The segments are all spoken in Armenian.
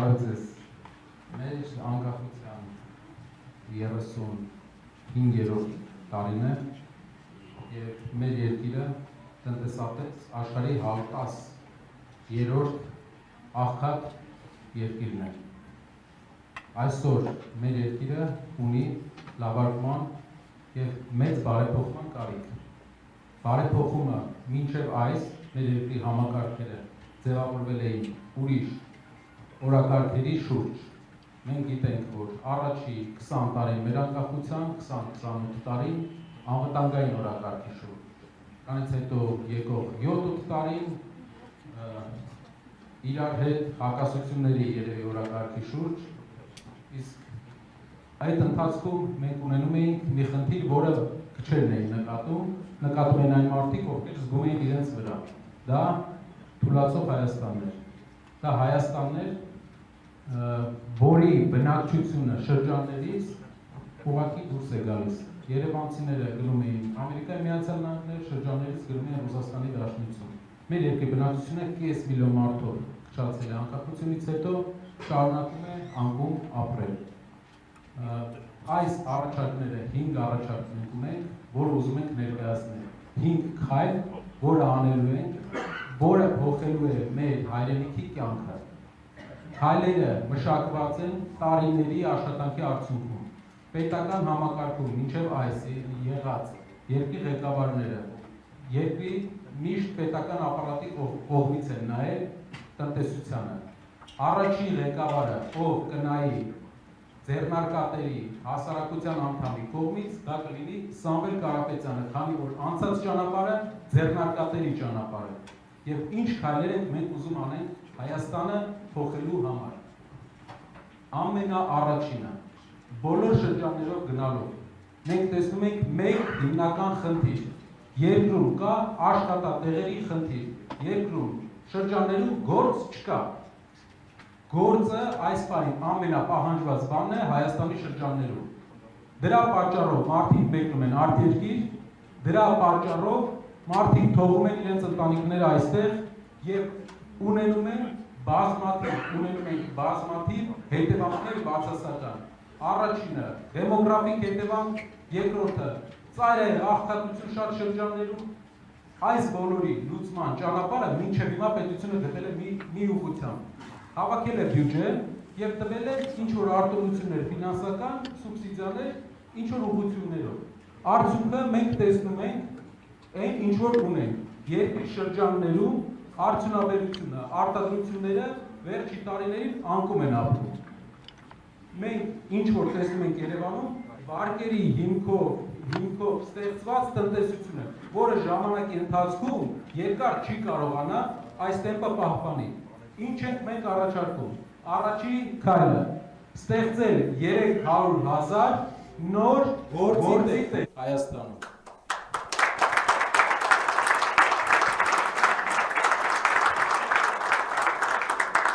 Բարոյցես, մեր անկախության 35-րդ տարին է և մեր երկիրը տնտեսապես աշխարհի 110-րդ աղքատ երկիրն է։ Այսօր մեր երկիրը ունի լավարկման և մեծ բարեփոխման կարիք։ Բարեփոխումը մինչև այս մեր երկրի համակարգերը ձևավորվել էին ուրիշ օրակարգերի շուրջ։ Մենք գիտենք, որ առաջի 20 տարին մեր անկախության, 20-28 տարին անվտանգային օրակարգի շուրջ։ Դրանից հետո եկող 7-8 տարին իրար հետ հակասությունների երևի օրակարգի շուրջ, իսկ այդ ընթացքում մենք ունենում էինք մի խնդիր, որը քչերն էին նկատում էին այն մարդիկ, ովքեր զգում էին իրենց վրա։ Դա թուլացող Հայաստանն էր։ Դա Հայաստանն էր, որի բնակչությունը շրջաններից ուղղակի դուրս է գալիս։ Երևանցիները գնում էին Ամերիկայի Միացյալ Նահանգներ, շրջաններից գնում էին Ռուսաստանի Դաշնություն։ Մեր երկրի բնակչությունը կես միլիոն մարդով քչացել է անկախությունից հետո, շարունակում է անկում ապրել։ Այս առաջարկները 5 առաջարկ մենք ունենք, որը ուզում ենք ներկայացնել։ 5 քայլ, որը անելու ենք, որը փոխելու է մեր հայրենիքի կյանքը։ Քայլերը մշակված են տարիների աշխատանքի արդյունքում։ Պետական համակարգում մինչև այս եղած երկրի ղեկավարները երկրի միշտ պետական ապարատի կողմից են նայել տնտեսությանը։ Առաջին ղեկավարը, ով կնայի ձեռնարկատերի հասարակության անդամի կողմից, դա կլինի Սամվել Կարապետյանը, քանի որ անցած ճանապարհը ձեռնարկատերի ճանապարհ է։ Եվ ինչ քայլեր ենք մենք ուզում անենք Հայաստանը փոխելու համար։ Ամենաառաջինը, բոլոր շրջաններով գնալով, մենք տեսնում ենք մեկ հիմնական խնդիր։ Երկրում կա աշխատատեղերի խնդիր։ Երկրում շրջաններում գործ չկա։ Գործը այս պահին ամենապահանջված բանն է Հայաստանի շրջաններում։ Դրա պատճառով մարդիկ մեկնում են արտերկիր, դրա պատճառով մարդիկ թողում են իրենց ընտանիքները այստեղ եւ ունենում են բազմաթիվ հետևանքներ բացասական։ Առաջինը դեմոգրաֆիկ հետևանք, երկրորդը ծայրահեղ աղքատություն շատ շրջաններում։ Այս բոլորի լուծման ճանապարհը մինչև հիմա պետությունը գտել է մի ուղղությամբ։ Հավաքել է բյուջե եւ տվել է ինչ-որ արտոնություններ, ֆինանսական սուբսիդիաներ, ինչ-որ ուղղություններով։ Արդյունքը մենք տեսնում ենք այն ինչ-որ ունենք։ Երկրի շրջաններում արդյունաբերությունը, արտադրությունները վերջի տարիներին անկում են ապրում։ Մենք ինչ-որ տեսնում ենք Երևանում, վարկերի հիմքով ստեղծված տնտեսությունը, որը ժամանակի ընթացքում երկար չի կարողանա այս տեմպը պահպանել։ Ինչ ենք մենք առաջարկում։ Առաջի քայլը ստեղծել 300,000 նոր գործի տեղ Հայաստանում։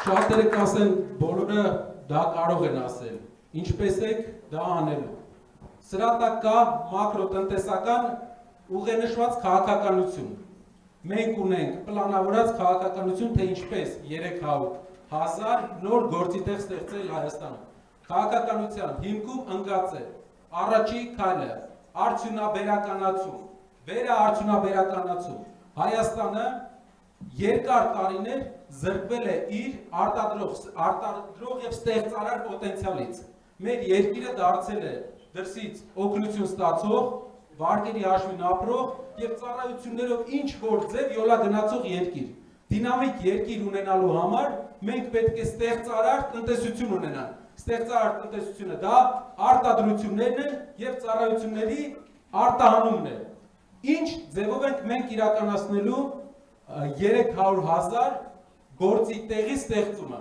Շատերը կասեն, բոլորը դա կարող են ասել։ Ինչպես եք դա անելու։ Սրա տակ կա մակրոտնտեսական ուղենշված քաղաքականություն։ Մենք ունենք պլանավորած քաղաքականություն, թե ինչպես 300,000 նոր գործի տեղ ստեղծել Հայաստանում։ Քաղաքականության հիմքում ընկած է առաջի քայլը արդյունաբերականացում, վերաարդյունաբերականացում։ Հայաստանը երկար տարիներ զրկվել է իր արտադրող եւ ստեղծարար պոտենցիալից։ Մեր երկիրը դարձել է դրսից օգնություն ստացող, վարկերի հաշվին ապրող եւ ծառայություններով ինչ որ ձև յոլա գնացող երկիր։ Դինամիկ երկիր ունենալու համար մենք պետք է ստեղծարար տնտեսություն ունենանք։ Ստեղծարար տնտեսությունը դա արտադրություններն են եւ ծառայությունների արտահանումն է։ Ինչ ձևով ենք մենք իրականացնելու 300,000 գործի տեղի ստեղծումը։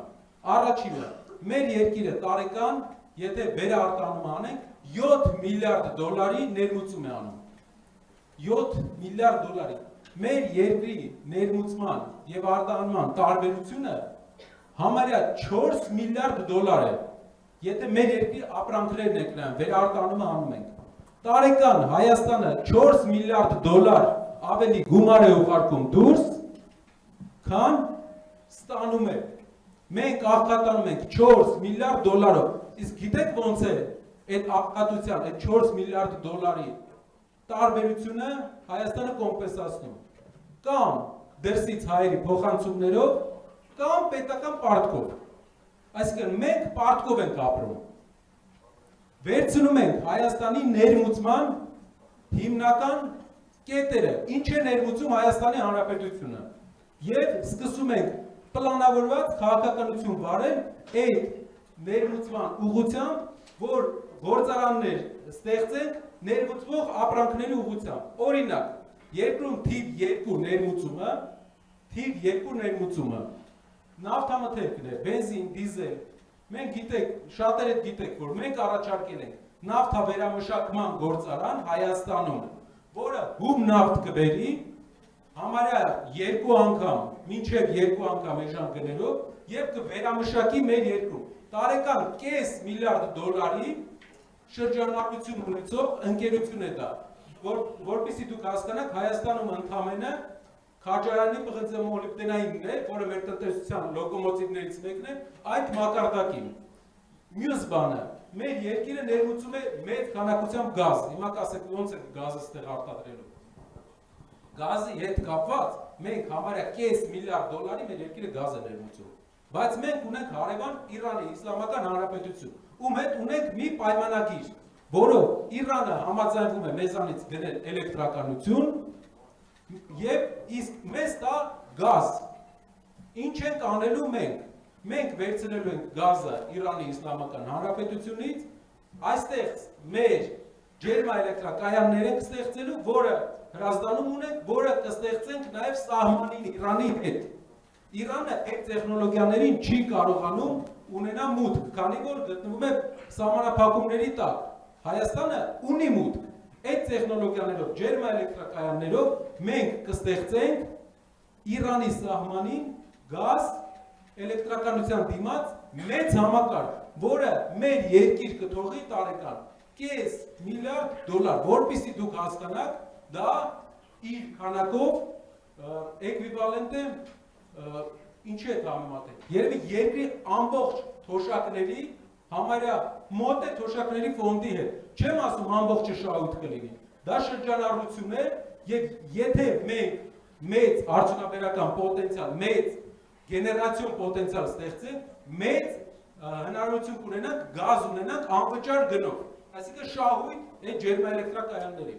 Առաջինը, մեր երկիրը տարեկան, եթե վերարտանում անենք, $7 միլիարդ ներմուծում է անում։ $7 միլիարդ։ Մեր երկրի ներմուծման եւ արտահանման տարբերությունը համարյա $4 միլիարդ է։ Եթե մեր երկրի ապրանքներն ենք նայում, վերարտանումը անում ենք։ Տարեկան Հայաստանը $4 միլիարդ ավելի գումար է ուղարկում դուրս, քան ստանում է։ Մենք աղքատանում ենք 4 միլիարդ դոլարով, իսկ գիտեք ոնց է այդ աղքատության, այդ 4 միլիարդ դոլարի տարբերությունը Հայաստանը կոմպենսացնում, կամ դրսից հայերի փոխանցումներով, կամ պետական պարտքով, այսինքն մենք պարտքով ենք ապրում, վերցնում ենք Հայաստանի ներմուծման հիմնական կետերը, ինչ է ներմուծում Հայաստանի Հանրապետությունը, և սկսում ենք պլանավորված քաղաքականություն վարել այդ ներմուծման ուղղությամբ, որ գործարաններ ստեղծենք ներմուծվող ապրանքների ուղղությամբ։ Օրինակ, երկրում թիվ 2 ներմուծումը նավթամթերքն է, բենզին, դիզել, մենք գիտեք, շատերը գիտեք, որ մենք առաջարկել ենք նավթավերամշակման գործարան Հայաստանում, որը հում նավթ կբերի, համարյա 2 անգամ, մինչև 2 անգամ էժան գներով, և կվերամշակի մեր երկրում։ Տարեկան կես միլիարդ դոլարի շրջանառություն ունեցող ընկերություն է դա, որպեսզի դուք հասկանաք, Հայաստանում ընդամենը Քաջարյանի պղնձե մոլիբդենայինն է, որը մեր տնտեսության լոկոմոտիվներից մեկն է, այդ մակարդակին։ Մյուս բանը, մեր երկիրը ներմուծում է մեծ քանակությամբ գազ, հիմա կասեք ոնց է գազը ստեղ արտադրելու։ Գազի հետ կապված մենք համարյա կես միլիարդ դոլարի մեր երկիրը գազ է ներմուծում, բայց մենք ունենք հարևան Իրանի Իսլամական Հանրապետություն, ում հետ ունենք մի պայմանագիր, որով Իրանը համաձայնվում է մեզանից գնել էլեկտրականություն և իսկ մեզ տա գազ։ Ինչ ենք անելու մենք։ Մենք վերցնելու ենք գազը Իրանի Իսլամական Հանրապետությունից, այստեղ մեր ջերմաէլեկտրակայաններ ենք ստեղծելու, որը հրազդանում ունենք, որը կստեղծենք նաև սահմանին Իրանի հետ։ Իրանը այդ տեխնոլոգիաներին չի կարողանում ունենա մուտք, քանի որ գտնվում է սահմանափակումների տակ։ Հայաստանը ունի մուտք։ Այդ տեխնոլոգիաներով, ջերմաէլեկտրակայաններով մենք կստեղծենք Իրանի սահմանին գազ էլեկտրականության դիմաց մեծ համակարգ, որը մեր երկիր կթողի տարեկան կես միլիարդ դոլար, որպեսզի դուք հասկանաք, դա իր քանակով էկվիվալենտ է ինչի հետ համեմատել։ Երևի երկրի ամբողջ թոշակների համարյա մոտ է թոշակների ֆոնդի հետ։ Չեմ ասում ամբողջը շահույթ կլինի։ Դա շրջանառություն է, և եթե մենք մեծ արդյունաբերական պոտենցիալ, մեծ գեներացիոն պոտենցիալ ստեղծենք, մեծ հնարավորություն կունենանք գազ ունենանք անվճար գնով, այսինքն շահույթ այդ ջերմաէլեկտրակայանների։